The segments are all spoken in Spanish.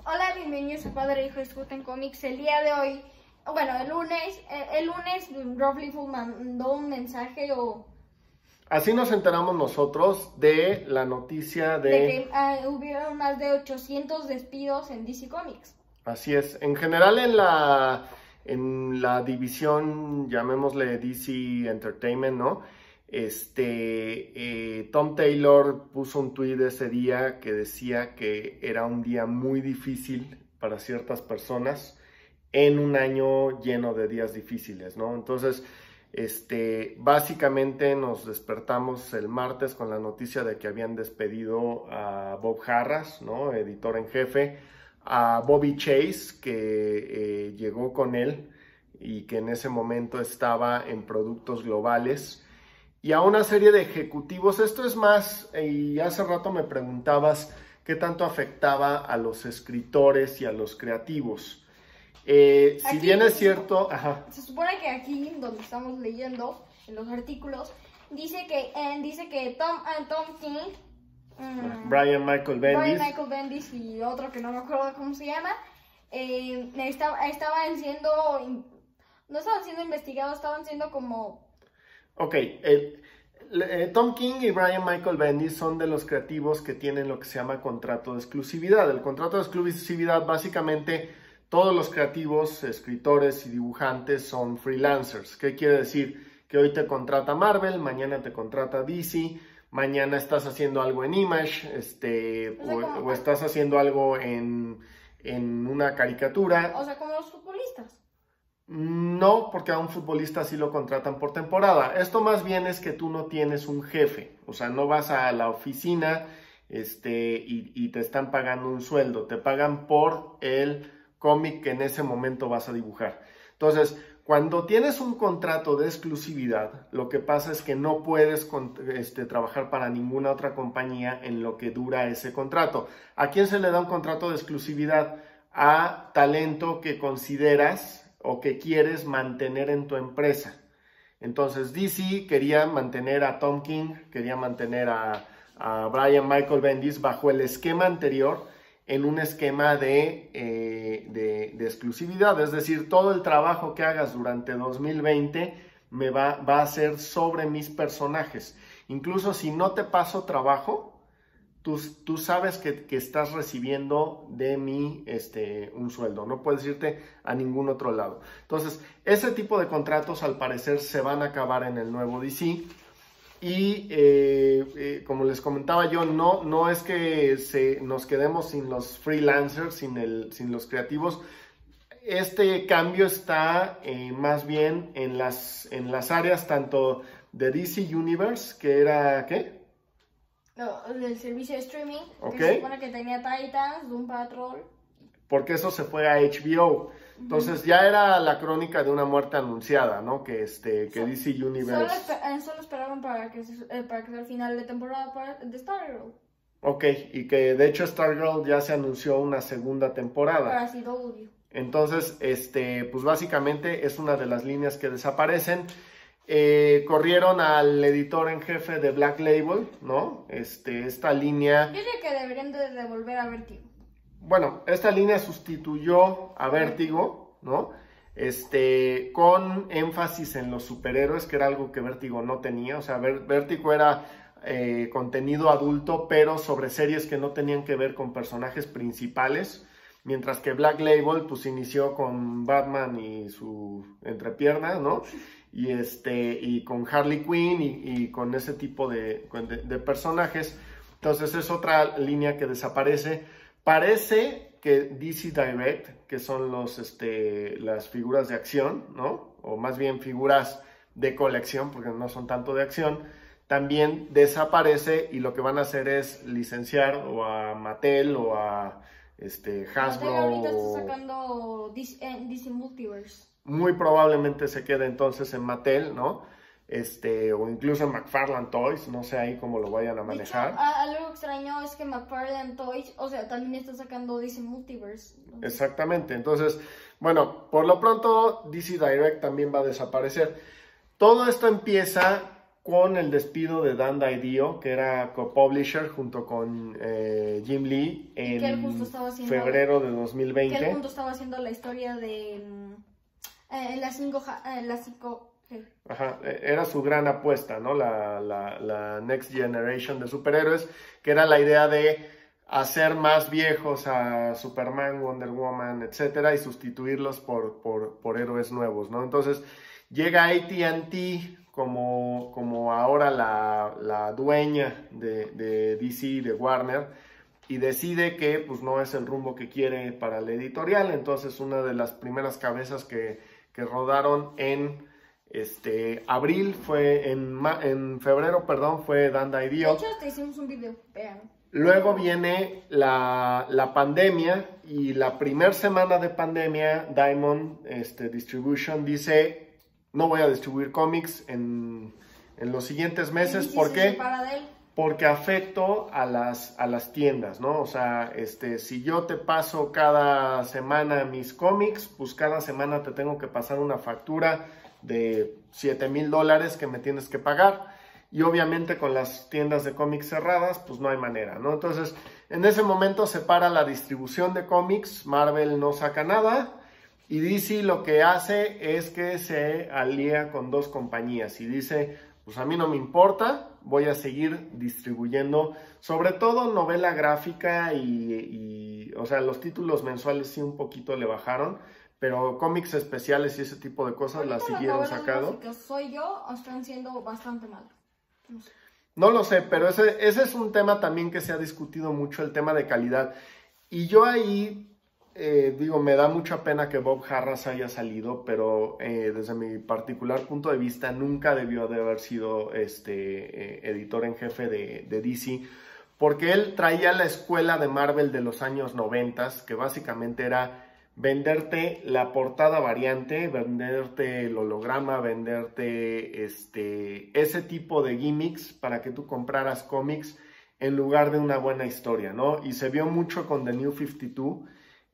Hola, bienvenidos a Padre e Hijo Discuten Cómics. El día de hoy, bueno, el lunes Roughlyfoot mandó un mensaje Así nos enteramos nosotros de la noticia de que hubieron más de 800 despidos en DC Comics. Así es. En general en la división, llamémosle DC Entertainment, ¿no? Tom Taylor puso un tuit ese día que decía que era un día muy difícil para ciertas personas en un año lleno de días difíciles, ¿no? Entonces, básicamente nos despertamos el martes con la noticia de que habían despedido a Bob Harras, ¿no? Editor en jefe, a Bobby Chase, que llegó con él y que en ese momento estaba en Productos Globales, y a una serie de ejecutivos. Esto es más, y hace rato me preguntabas qué tanto afectaba a los escritores y a los creativos. Si bien es cierto... Se supone que aquí, donde estamos leyendo, en los artículos, dice que Tom King, Brian Michael Bendis y otro que no me acuerdo cómo se llama, estaban siendo... No estaban siendo investigados, estaban siendo como... Ok, Tom King y Brian Michael Bendis son de los creativos que tienen lo que se llama contrato de exclusividad. El contrato de exclusividad, básicamente, todos los creativos, escritores y dibujantes son freelancers. ¿Qué quiere decir? Que hoy te contrata Marvel, mañana te contrata DC, mañana estás haciendo algo en Image, o estás haciendo algo en una caricatura. O sea, como los futbolistas. No, porque a un futbolista sí lo contratan por temporada. Esto más bien es que tú no tienes un jefe, o sea, no vas a la oficina y te están pagando un sueldo, te pagan por el cómic que en ese momento vas a dibujar. Entonces, cuando tienes un contrato de exclusividad, lo que pasa es que no puedes trabajar para ninguna otra compañía en lo que dura ese contrato. ¿A quién se le da un contrato de exclusividad? A talento que consideras o que quieres mantener en tu empresa. Entonces DC quería mantener a Tom King, quería mantener a Brian Michael Bendis bajo el esquema anterior, en un esquema de exclusividad. Es decir, todo el trabajo que hagas durante 2020 va a ser sobre mis personajes. Incluso si no te paso trabajo, tú sabes que estás recibiendo de mí un sueldo, no puedes irte a ningún otro lado. Entonces, ese tipo de contratos al parecer se van a acabar en el nuevo DC, y como les comentaba yo, no es que nos quedemos sin los freelancers, sin los creativos. Este cambio está más bien en las áreas tanto de DC Universe, que era, ¿qué? No, del servicio de streaming, okay, que se supone que tenía Titans, Doom Patrol. Porque eso se fue a HBO. Entonces ya era la crónica de una muerte anunciada, ¿no? Que DC Universe... Solo esperaron para que sea el final de temporada de Stargirl. Ok, y que de hecho Stargirl ya se anunció una segunda temporada. Para CW. Entonces, pues básicamente es una de las líneas que desaparecen. Corrieron al editor en jefe de Black Label, ¿no? Esta línea... Yo diría que deberían de devolver a Vertigo. Bueno, esta línea sustituyó a Vértigo, ¿no? Con énfasis en los superhéroes, que era algo que Vértigo no tenía. O sea, Vértigo era contenido adulto, pero sobre series que no tenían que ver con personajes principales. Mientras que Black Label, pues, inició con Batman y su entrepierna, ¿no? Y con Harley Quinn y con ese tipo de personajes. Entonces es otra línea que desaparece. Parece que DC Direct, que son las figuras de acción, ¿no? O más bien figuras de colección, porque no son tanto de acción, también desaparece, y lo que van a hacer es licenciar o a Mattel o a Hasbro. Mattel ahorita está sacando DC Multiverse. Muy probablemente se quede entonces en Mattel, ¿no? O incluso en McFarlane Toys, no sé ahí cómo lo vayan a manejar. De hecho, algo extraño es que McFarlane Toys, o sea, también está sacando DC Multiverse. Exactamente, entonces, bueno, por lo pronto DC Direct también va a desaparecer. Todo esto empieza con el despido de Dan DiDio, que era co-publisher junto con Jim Lee en febrero de 2020. Que él junto estaba haciendo la historia de las 5 Ajá, era su gran apuesta, ¿no? La Next Generation de superhéroes, que era la idea de hacer más viejos a Superman, Wonder Woman, etcétera, y sustituirlos por héroes nuevos, ¿no? Entonces llega AT&T como ahora la dueña de DC, de Warner, y decide que pues no es el rumbo que quiere para la editorial. Entonces una de las primeras cabezas que rodaron en abril en febrero, perdón, fue Dan DiDio. De hecho, te hicimos un video, vean. Luego viene la pandemia, y la primera semana de pandemia, Diamond Distribution dice: no voy a distribuir cómics en los siguientes meses. ¿Por qué? Porque afecto a las tiendas, ¿no? O sea, si yo te paso cada semana mis cómics, pues cada semana te tengo que pasar una factura de $7,000 que me tienes que pagar. Y obviamente con las tiendas de cómics cerradas, pues no hay manera, ¿no? Entonces, en ese momento se para la distribución de cómics, Marvel no saca nada, y DC lo que hace es que se alía con 2 compañías y dice: pues a mí no me importa, voy a seguir distribuyendo, sobre todo novela gráfica y o sea, los títulos mensuales sí un poquito le bajaron, pero cómics especiales y ese tipo de cosas las siguieron sacando. Que soy yo, están siendo bastante mal. No lo sé, pero ese es un tema también que se ha discutido mucho, el tema de calidad. Y yo ahí digo, me da mucha pena que Bob Harras haya salido, pero desde mi particular punto de vista nunca debió de haber sido editor en jefe de DC, porque él traía la escuela de Marvel de los años 90, que básicamente era venderte la portada variante, venderte el holograma, venderte ese tipo de gimmicks para que tú compraras cómics en lugar de una buena historia, ¿no? Y se vio mucho con The New 52.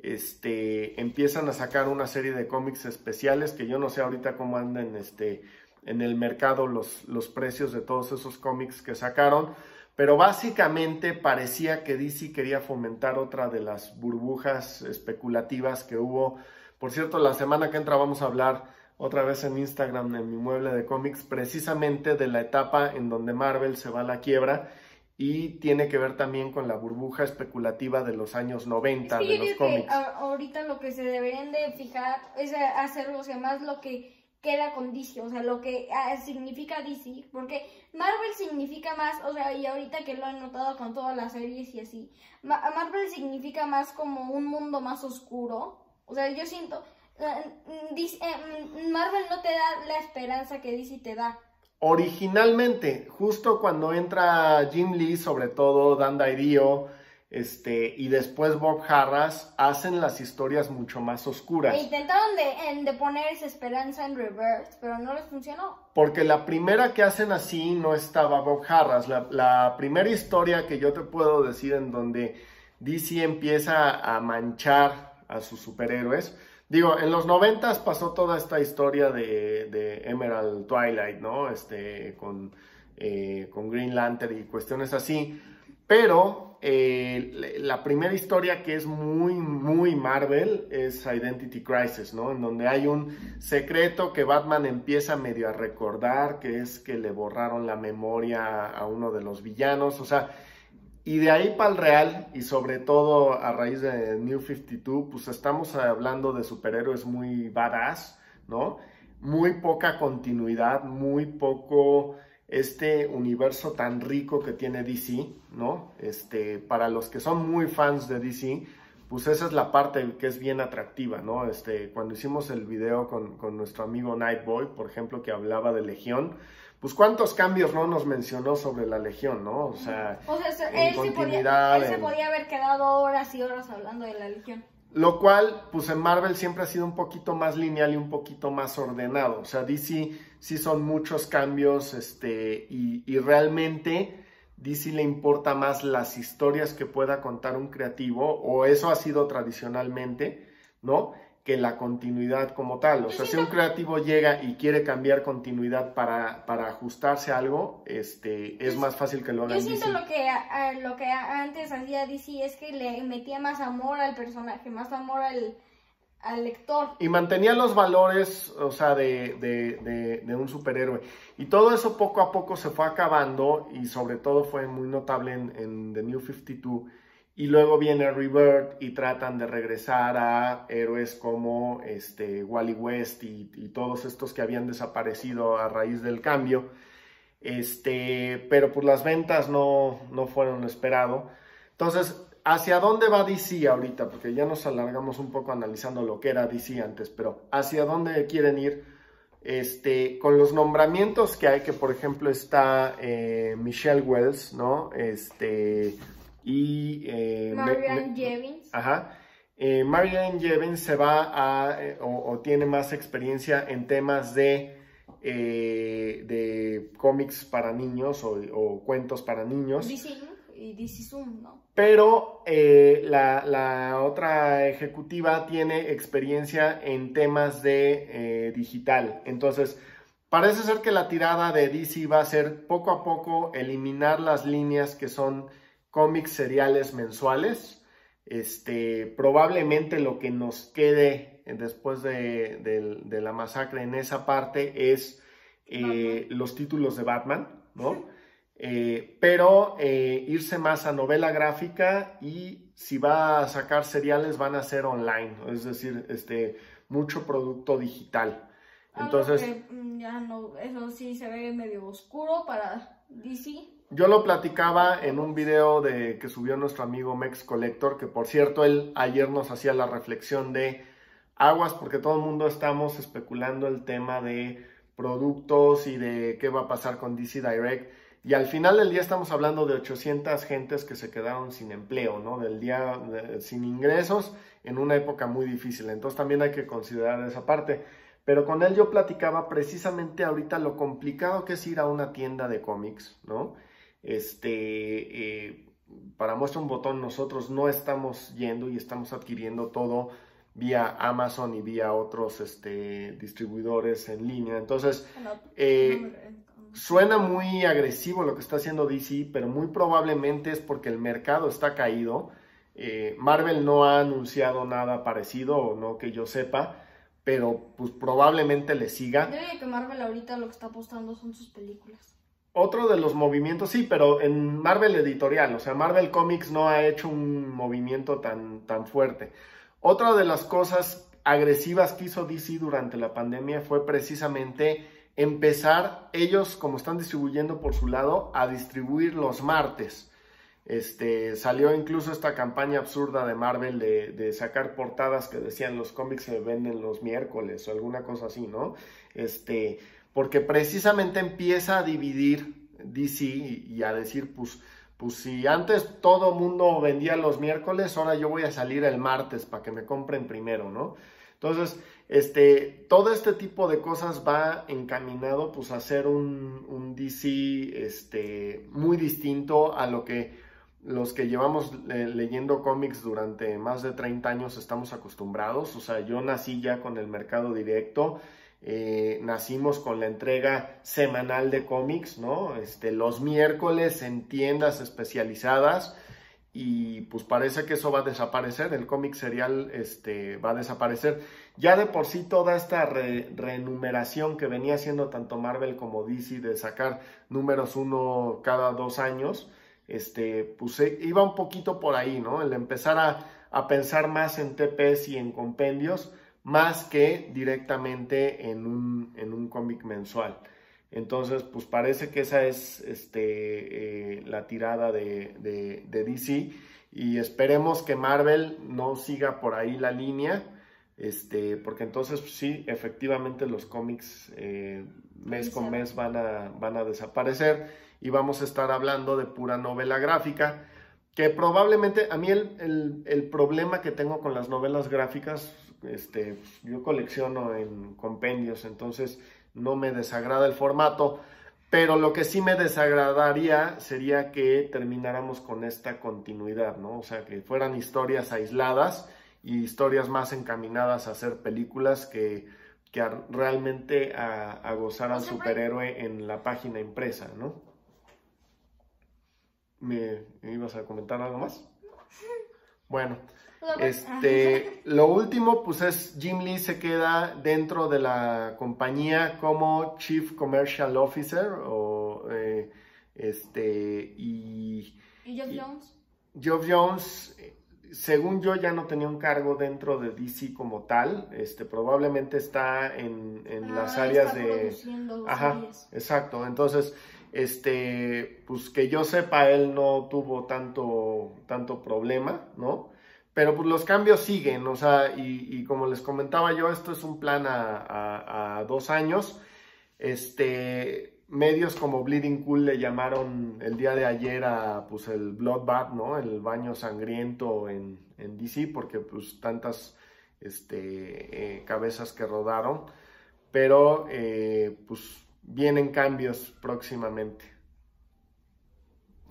Empiezan a sacar una serie de cómics especiales que yo no sé ahorita cómo andan en el mercado los precios de todos esos cómics que sacaron, pero básicamente parecía que DC quería fomentar otra de las burbujas especulativas que hubo. Por cierto, la semana que entra vamos a hablar otra vez en Instagram, en mi mueble de cómics, precisamente de la etapa en donde Marvel se va a la quiebra, y tiene que ver también con la burbuja especulativa de los años 90 de los cómics. Ahorita lo que se deberían de fijar es hacer, o sea, más lo que queda con DC, o sea, lo que significa DC, porque Marvel significa más, o sea, y ahorita que lo han notado con todas las series y así, Marvel significa más como un mundo más oscuro. O sea, yo siento, Marvel no te da la esperanza que DC te da. Originalmente, justo cuando entra Jim Lee, sobre todo Dan DiDio, y después Bob Harras, hacen las historias mucho más oscuras. E intentaron de poner esa esperanza en reverse, pero no les funcionó. Porque la primera que hacen así no estaba Bob Harras. La primera historia que yo te puedo decir en donde DC empieza a manchar a sus superhéroes. Digo, en los 90s pasó toda esta historia de Emerald Twilight, ¿no? Con Green Lantern y cuestiones así. Pero la primera historia que es muy, muy Marvel es Identity Crisis, ¿no? En donde hay un secreto que Batman empieza medio a recordar, que es que le borraron la memoria a uno de los villanos, o sea, y de ahí para el real, y sobre todo a raíz de New 52, pues estamos hablando de superhéroes muy badass, ¿no? Muy poca continuidad, muy poco universo tan rico que tiene DC, ¿no? Para los que son muy fans de DC, pues esa es la parte que es bien atractiva, ¿no? Cuando hicimos el video con nuestro amigo Nightboy, por ejemplo, que hablaba de Legión, pues cuántos cambios no nos mencionó sobre la Legión, ¿no? O sea él se podía haber quedado horas y horas hablando de la Legión. Lo cual, pues en Marvel siempre ha sido un poquito más lineal y un poquito más ordenado. O sea, DC sí son muchos cambios, y realmente DC le importa más las historias que pueda contar un creativo, o eso ha sido tradicionalmente, ¿no? que la continuidad como tal. O sea, si un creativo llega y quiere cambiar continuidad para ajustarse a algo, es más fácil que lo haga Yo en siento DC. lo que antes hacía DC es que le metía más amor al personaje, más amor al lector. Y mantenía los valores, o sea, de un superhéroe. Y todo eso poco a poco se fue acabando y sobre todo fue muy notable en The New 52. Y luego viene Rebirth y tratan de regresar a héroes como Wally West y todos estos que habían desaparecido a raíz del cambio. Pero pues las ventas no fueron lo esperado. Entonces, ¿hacia dónde va DC ahorita? Porque ya nos alargamos un poco analizando lo que era DC antes, pero ¿hacia dónde quieren ir? Con los nombramientos que hay, que por ejemplo está Michelle Wells, ¿no? Marianne Jevons. Ajá. Marianne Jevons se va o tiene más experiencia en temas de cómics para niños o cuentos para niños. DC y DC Zoom, ¿no? Pero la otra ejecutiva tiene experiencia en temas de digital. Entonces, parece ser que la tirada de DC va a ser poco a poco eliminar las líneas que son cómics seriales mensuales. Probablemente lo que nos quede después de la masacre en esa parte es los títulos de Batman, ¿no? Pero irse más a novela gráfica y si va a sacar seriales van a ser online, es decir, mucho producto digital. Entonces, ya no, eso sí se ve medio oscuro para DC. Yo lo platicaba en un video que subió nuestro amigo Mex Collector, que por cierto él ayer nos hacía la reflexión de aguas, porque todo el mundo estamos especulando el tema de productos y de qué va a pasar con DC Direct. Y al final del día estamos hablando de 800 gentes que se quedaron sin empleo, ¿no? Sin ingresos en una época muy difícil. Entonces también hay que considerar esa parte. Pero con él yo platicaba precisamente ahorita lo complicado que es ir a una tienda de cómics, ¿no? Para muestra un botón, nosotros no estamos yendo y estamos adquiriendo todo vía Amazon y vía otros distribuidores en línea. Entonces, suena muy agresivo lo que está haciendo DC, pero muy probablemente es porque el mercado está caído. Marvel no ha anunciado nada parecido, o no que yo sepa, pero pues probablemente le siga. Yo diría que Marvel ahorita lo que está apostando son sus películas. Otro de los movimientos, sí, pero en Marvel editorial, o sea, Marvel Comics no ha hecho un movimiento tan fuerte. Otra de las cosas agresivas que hizo DC durante la pandemia fue precisamente empezar, ellos como están distribuyendo por su lado, a distribuir los martes. Salió incluso esta campaña absurda de Marvel de sacar portadas que decían los cómics se venden los miércoles o alguna cosa así, ¿no? Porque precisamente empieza a dividir DC y a decir, pues si antes todo mundo vendía los miércoles, ahora yo voy a salir el martes para que me compren primero, ¿no? Entonces, todo este tipo de cosas va encaminado pues a hacer un DC muy distinto a lo que los que llevamos leyendo cómics durante más de 30 años estamos acostumbrados. O sea, yo nací ya con el mercado directo. Nacimos con la entrega semanal de cómics, ¿no? Los miércoles en tiendas especializadas y pues parece que eso va a desaparecer, el cómic serial va a desaparecer. Ya de por sí toda esta renumeración que venía haciendo tanto Marvel como DC de sacar números uno cada 2 años, pues iba un poquito por ahí, ¿no? El empezar a pensar más en TPs y en compendios, más que directamente en un cómic mensual. Entonces, pues parece que esa es la tirada de DC y esperemos que Marvel no siga por ahí la línea, porque entonces pues, sí, efectivamente los cómics mes con mes van a desaparecer y vamos a estar hablando de pura novela gráfica, que probablemente a mí el problema que tengo con las novelas gráficas, yo colecciono en compendios, entonces no me desagrada el formato, pero lo que sí me desagradaría sería que termináramos con esta continuidad, ¿no? O sea, que fueran historias aisladas y historias más encaminadas a hacer películas que realmente a gozar al superhéroe en la página impresa, ¿no? ¿Me ibas a comentar algo más? Bueno, lo último, pues es Jim Lee se queda dentro de la compañía como Chief Commercial Officer ¿Y Geoff Jones? Geoff Jones, según yo, ya no tenía un cargo dentro de DC como tal. Probablemente está en las áreas de... Ajá, series. Exacto. Entonces, pues que yo sepa, él no tuvo tanto problema, ¿no? Pero pues los cambios siguen, o sea, y como les comentaba yo, esto es un plan a 2 años. Medios como Bleeding Cool le llamaron el día de ayer a pues el Bloodbath, ¿no? El baño sangriento en DC, porque pues tantas cabezas que rodaron. Pero pues vienen cambios próximamente.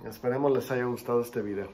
Esperemos les haya gustado este video.